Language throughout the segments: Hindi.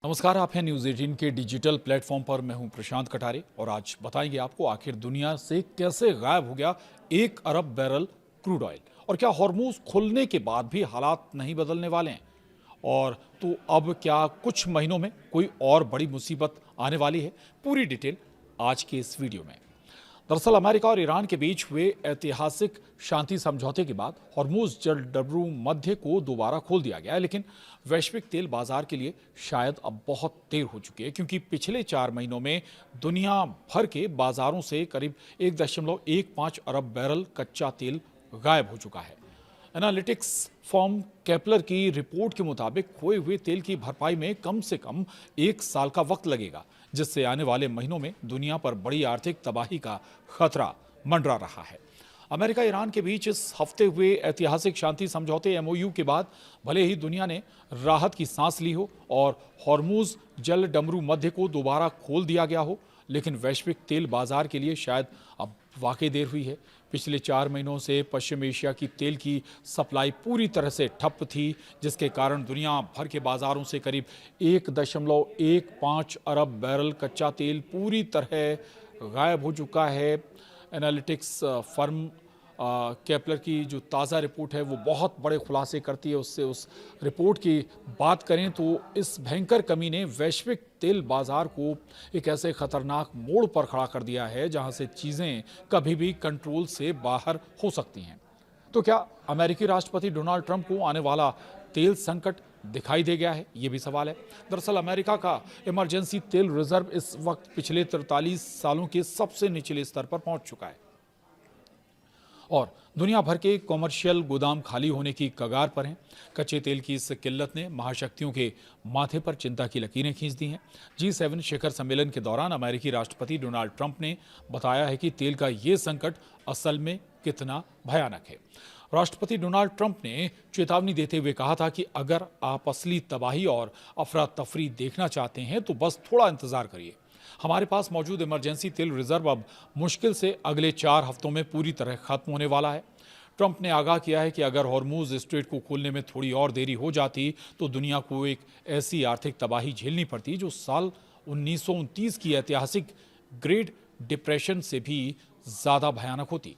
नमस्कार, आप हैं न्यूज़ 18 के डिजिटल प्लेटफॉर्म पर। मैं हूं प्रशांत कटारे और आज बताएंगे आपको आखिर दुनिया से कैसे गायब हो गया 1 अरब बैरल क्रूड ऑयल और क्या हॉर्मूज खुलने के बाद भी हालात नहीं बदलने वाले हैं। और तो अब क्या कुछ महीनों में कोई और बड़ी मुसीबत आने वाली है। पूरी डिटेल आज के इस वीडियो में। दरअसल अमेरिका और ईरान के बीच हुए ऐतिहासिक शांति समझौते के बाद हॉर्मूज जल डबरू मध्य को दोबारा खोल दिया गया है, लेकिन वैश्विक तेल बाजार के लिए शायद अब बहुत देर हो चुकी है, क्योंकि पिछले 4 महीनों में दुनिया भर के बाजारों से करीब 1.15 अरब बैरल कच्चा तेल गायब हो चुका है। एनालिटिक्स फर्म केपलर की रिपोर्ट के मुताबिक खोए हुए तेल की भरपाई में कम से कम 1 साल का वक्त लगेगा, जिससे आने वाले महीनों में दुनिया पर बड़ी आर्थिक तबाही का खतरा मंडरा रहा है। अमेरिका ईरान के बीच इस हफ्ते हुए ऐतिहासिक शांति समझौते एमओयू के बाद भले ही दुनिया ने राहत की सांस ली हो और हॉर्मूज जल डमरू मध्य को दोबारा खोल दिया गया हो, लेकिन वैश्विक तेल बाजार के लिए शायद अब वाकई देर हुई है। पिछले 4 महीनों से पश्चिम एशिया की तेल की सप्लाई पूरी तरह से ठप थी, जिसके कारण दुनिया भर के बाजारों से करीब 1.15 अरब बैरल कच्चा तेल पूरी तरह गायब हो चुका है। एनालिटिक्स फर्म केपलर की जो ताज़ा रिपोर्ट है वो बहुत बड़े खुलासे करती है। उससे उस रिपोर्ट की बात करें तो इस भयंकर कमी ने वैश्विक तेल बाजार को एक ऐसे खतरनाक मोड़ पर खड़ा कर दिया है जहां से चीज़ें कभी भी कंट्रोल से बाहर हो सकती हैं। तो क्या अमेरिकी राष्ट्रपति डोनाल्ड ट्रंप को आने वाला तेल संकट दिखाई दे गया है, ये भी सवाल है। दरअसल अमेरिका का इमरजेंसी तेल रिजर्व इस वक्त पिछले 43 सालों के सबसे निचले स्तर पर पहुंच चुका है और दुनिया भर के कॉमर्शियल गोदाम खाली होने की कगार पर हैं। कच्चे तेल की इस किल्लत ने महाशक्तियों के माथे पर चिंता की लकीरें खींच दी हैं। G7 शिखर सम्मेलन के दौरान अमेरिकी राष्ट्रपति डोनाल्ड ट्रंप ने बताया है कि तेल का ये संकट असल में कितना भयानक है। राष्ट्रपति डोनाल्ड ट्रंप ने चेतावनी देते हुए कहा था कि अगर आप असली तबाही और अफरा तफरी देखना चाहते हैं तो बस थोड़ा इंतजार करिए। हमारे पास मौजूद इमरजेंसी तेल रिजर्व अब मुश्किल से अगले 4 हफ्तों में पूरी तरह खत्म होने वाला है। ट्रंप ने आगाह किया है कि अगर हॉर्मूज स्ट्रेट को खोलने में थोड़ी और देरी हो जाती तो दुनिया को एक ऐसी आर्थिक तबाही झेलनी पड़ती जो साल 1929 की ऐतिहासिक ग्रेट डिप्रेशन से भी ज्यादा भयानक होती।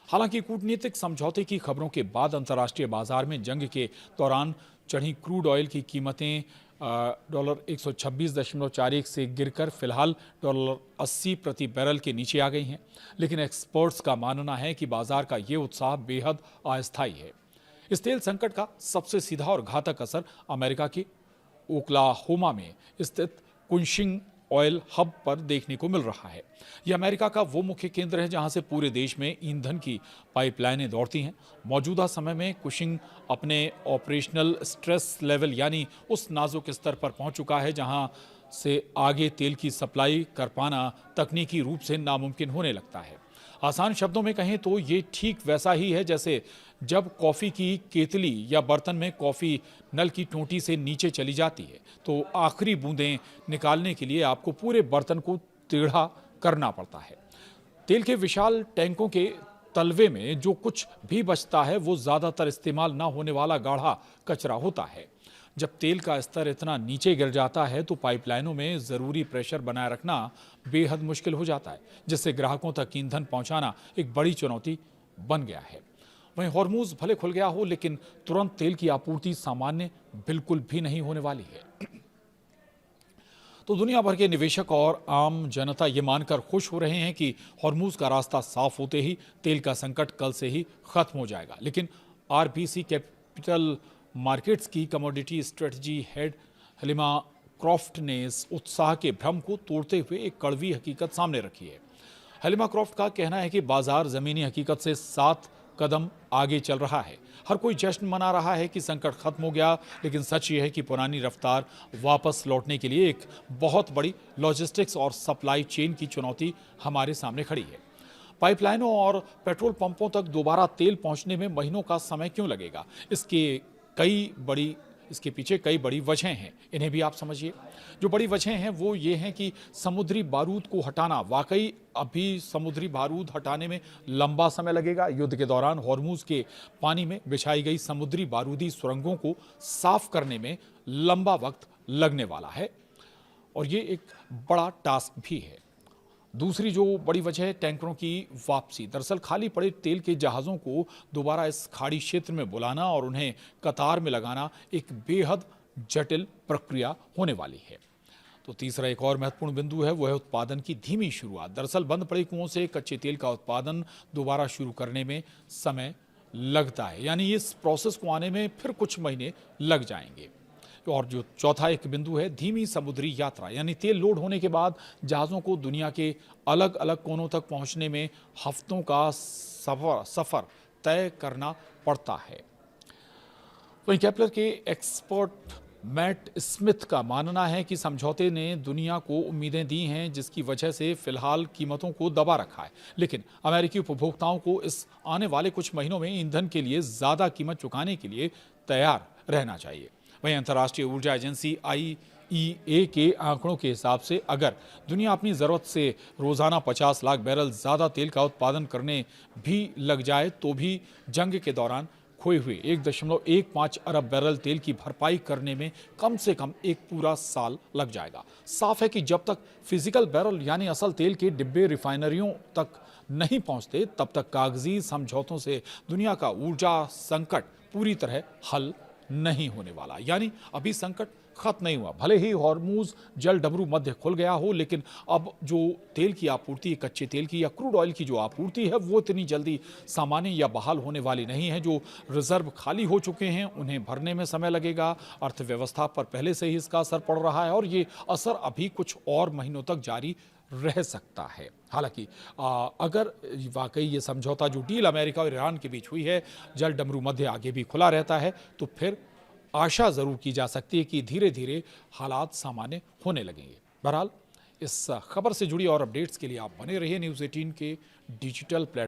हालांकि कूटनीतिक समझौते की खबरों के बाद अंतर्राष्ट्रीय बाजार में जंग के दौरान चढ़ी क्रूड ऑयल की कीमतें $126.41 से गिरकर फिलहाल $80 प्रति बैरल के नीचे आ गई हैं। लेकिन एक्सपर्ट्स का मानना है कि बाजार का ये उत्साह बेहद अस्थायी है। इस तेल संकट का सबसे सीधा और घातक असर अमेरिका के ओक्लाहोमा में स्थित कुशिंग ऑयल हब पर देखने को मिल रहा है। यह अमेरिका का वो मुख्य केंद्र है जहां से पूरे देश में ईंधन की पाइपलाइनें दौड़ती हैं। मौजूदा समय में कुशिंग अपने ऑपरेशनल स्ट्रेस लेवल यानी उस नाजुक स्तर पर पहुंच चुका है जहां से आगे तेल की सप्लाई कर पाना तकनीकी रूप से नामुमकिन होने लगता है। आसान शब्दों में कहें तो ये ठीक वैसा ही है जैसे जब कॉफ़ी की केतली या बर्तन में कॉफ़ी नल की टोंटी से नीचे चली जाती है तो आखिरी बूंदें निकालने के लिए आपको पूरे बर्तन को टेढ़ा करना पड़ता है। तेल के विशाल टैंकों के तलवे में जो कुछ भी बचता है वो ज़्यादातर इस्तेमाल ना होने वाला गाढ़ा कचरा होता है। जब तेल का स्तर इतना नीचे गिर जाता है तो पाइपलाइनों में ज़रूरी प्रेशर बनाए रखना बेहद मुश्किल हो जाता है, जिससे ग्राहकों तक ईंधन पहुंचाना एक बड़ी चुनौती बन गया है। वहीं हॉर्मूज भले खुल गया हो, लेकिन तुरंत तेल की आपूर्ति सामान्य बिल्कुल भी नहीं होने वाली है। तो दुनिया भर के निवेशक और आम जनता ये मानकर खुश हो रहे हैं कि हॉर्मूज का रास्ता साफ होते ही तेल का संकट कल से ही खत्म हो जाएगा। लेकिन आरबीसी कैपिटल मार्केट्स की commodity strategy head Halima Croft ने इस उत्साह के भ्रम को तोड़ते हुए एक कड़वी हकीकत सामने रखी है। हलीमा क्रॉफ्ट का कहना है कि बाजार जमीनी हकीकत से 7 कदम आगे चल रहा है। हर कोई जश्न मना रहा है कि संकट खत्म हो गया, लेकिन सच ये है कि पुरानी रफ्तार वापस लौटने के लिए एक बहुत बड़ी लॉजिस्टिक्स और सप्लाई चेन की चुनौती हमारे सामने खड़ी है। पाइपलाइनों और पेट्रोल पंपों तक दोबारा तेल पहुंचने में महीनों का समय क्यों लगेगा? इसके पीछे कई बड़ी वजहें हैं। इन्हें भी आप समझिए। जो बड़ी वजहें हैं वो ये हैं कि समुद्री बारूद को हटाना, वाकई अभी समुद्री बारूद हटाने में लंबा समय लगेगा। युद्ध के दौरान हॉर्मूज के पानी में बिछाई गई समुद्री बारूदी सुरंगों को साफ करने में लंबा वक्त लगने वाला है और ये एक बड़ा टास्क भी है। दूसरी जो बड़ी वजह है टैंकरों की वापसी। दरअसल खाली पड़े तेल के जहाज़ों को दोबारा इस खाड़ी क्षेत्र में बुलाना और उन्हें कतार में लगाना एक बेहद जटिल प्रक्रिया होने वाली है। तो तीसरा एक और महत्वपूर्ण बिंदु है, वो है उत्पादन की धीमी शुरुआत। दरअसल बंद पड़े कुओं से कच्चे तेल का उत्पादन दोबारा शुरू करने में समय लगता है, यानी इस प्रोसेस को आने में फिर कुछ महीने लग जाएंगे। और जो चौथा एक बिंदु है, धीमी समुद्री यात्रा, यानी तेल लोड होने के बाद जहाज़ों को दुनिया के अलग अलग कोनों तक पहुंचने में हफ्तों का सफर तय करना पड़ता है। वहीं केपलर के एक्सपर्ट मैट स्मिथ का मानना है कि समझौते ने दुनिया को उम्मीदें दी हैं, जिसकी वजह से फिलहाल कीमतों को दबा रखा है, लेकिन अमेरिकी उपभोक्ताओं को इस आने वाले कुछ महीनों में ईंधन के लिए ज्यादा कीमत चुकाने के लिए तैयार रहना चाहिए। वहीं अंतर्राष्ट्रीय ऊर्जा एजेंसी IEA के आंकड़ों के हिसाब से अगर दुनिया अपनी ज़रूरत से रोज़ाना 50 लाख बैरल ज़्यादा तेल का उत्पादन करने भी लग जाए तो भी जंग के दौरान खोए हुए 1.15 अरब बैरल तेल की भरपाई करने में कम से कम एक पूरा साल लग जाएगा। साफ है कि जब तक फिजिकल बैरल यानी असल तेल के डिब्बे रिफाइनरियों तक नहीं पहुंचते, तब तक कागजी समझौतों से दुनिया का ऊर्जा संकट पूरी तरह हल नहीं होने वाला। यानी अभी संकट खत्म नहीं हुआ, भले ही हॉर्मूज जल डमरू मध्य खुल गया हो, लेकिन अब जो तेल की आपूर्ति, कच्चे तेल की या क्रूड ऑयल की जो आपूर्ति है, वो इतनी जल्दी सामान्य या बहाल होने वाली नहीं है। जो रिजर्व खाली हो चुके हैं उन्हें भरने में समय लगेगा। अर्थव्यवस्था पर पहले से ही इसका असर पड़ रहा है और ये असर अभी कुछ और महीनों तक जारी रह सकता है। हालांकि अगर वाकई ये समझौता जो डील अमेरिका और ईरान के बीच हुई है, जल डमरू मध्य आगे भी खुला रहता है, तो फिर आशा जरूर की जा सकती है कि धीरे धीरे हालात सामान्य होने लगेंगे। बहरहाल इस खबर से जुड़ी और अपडेट्स के लिए आप बने रहिए न्यूज़ 18 के डिजिटल प्लेटफॉर्म।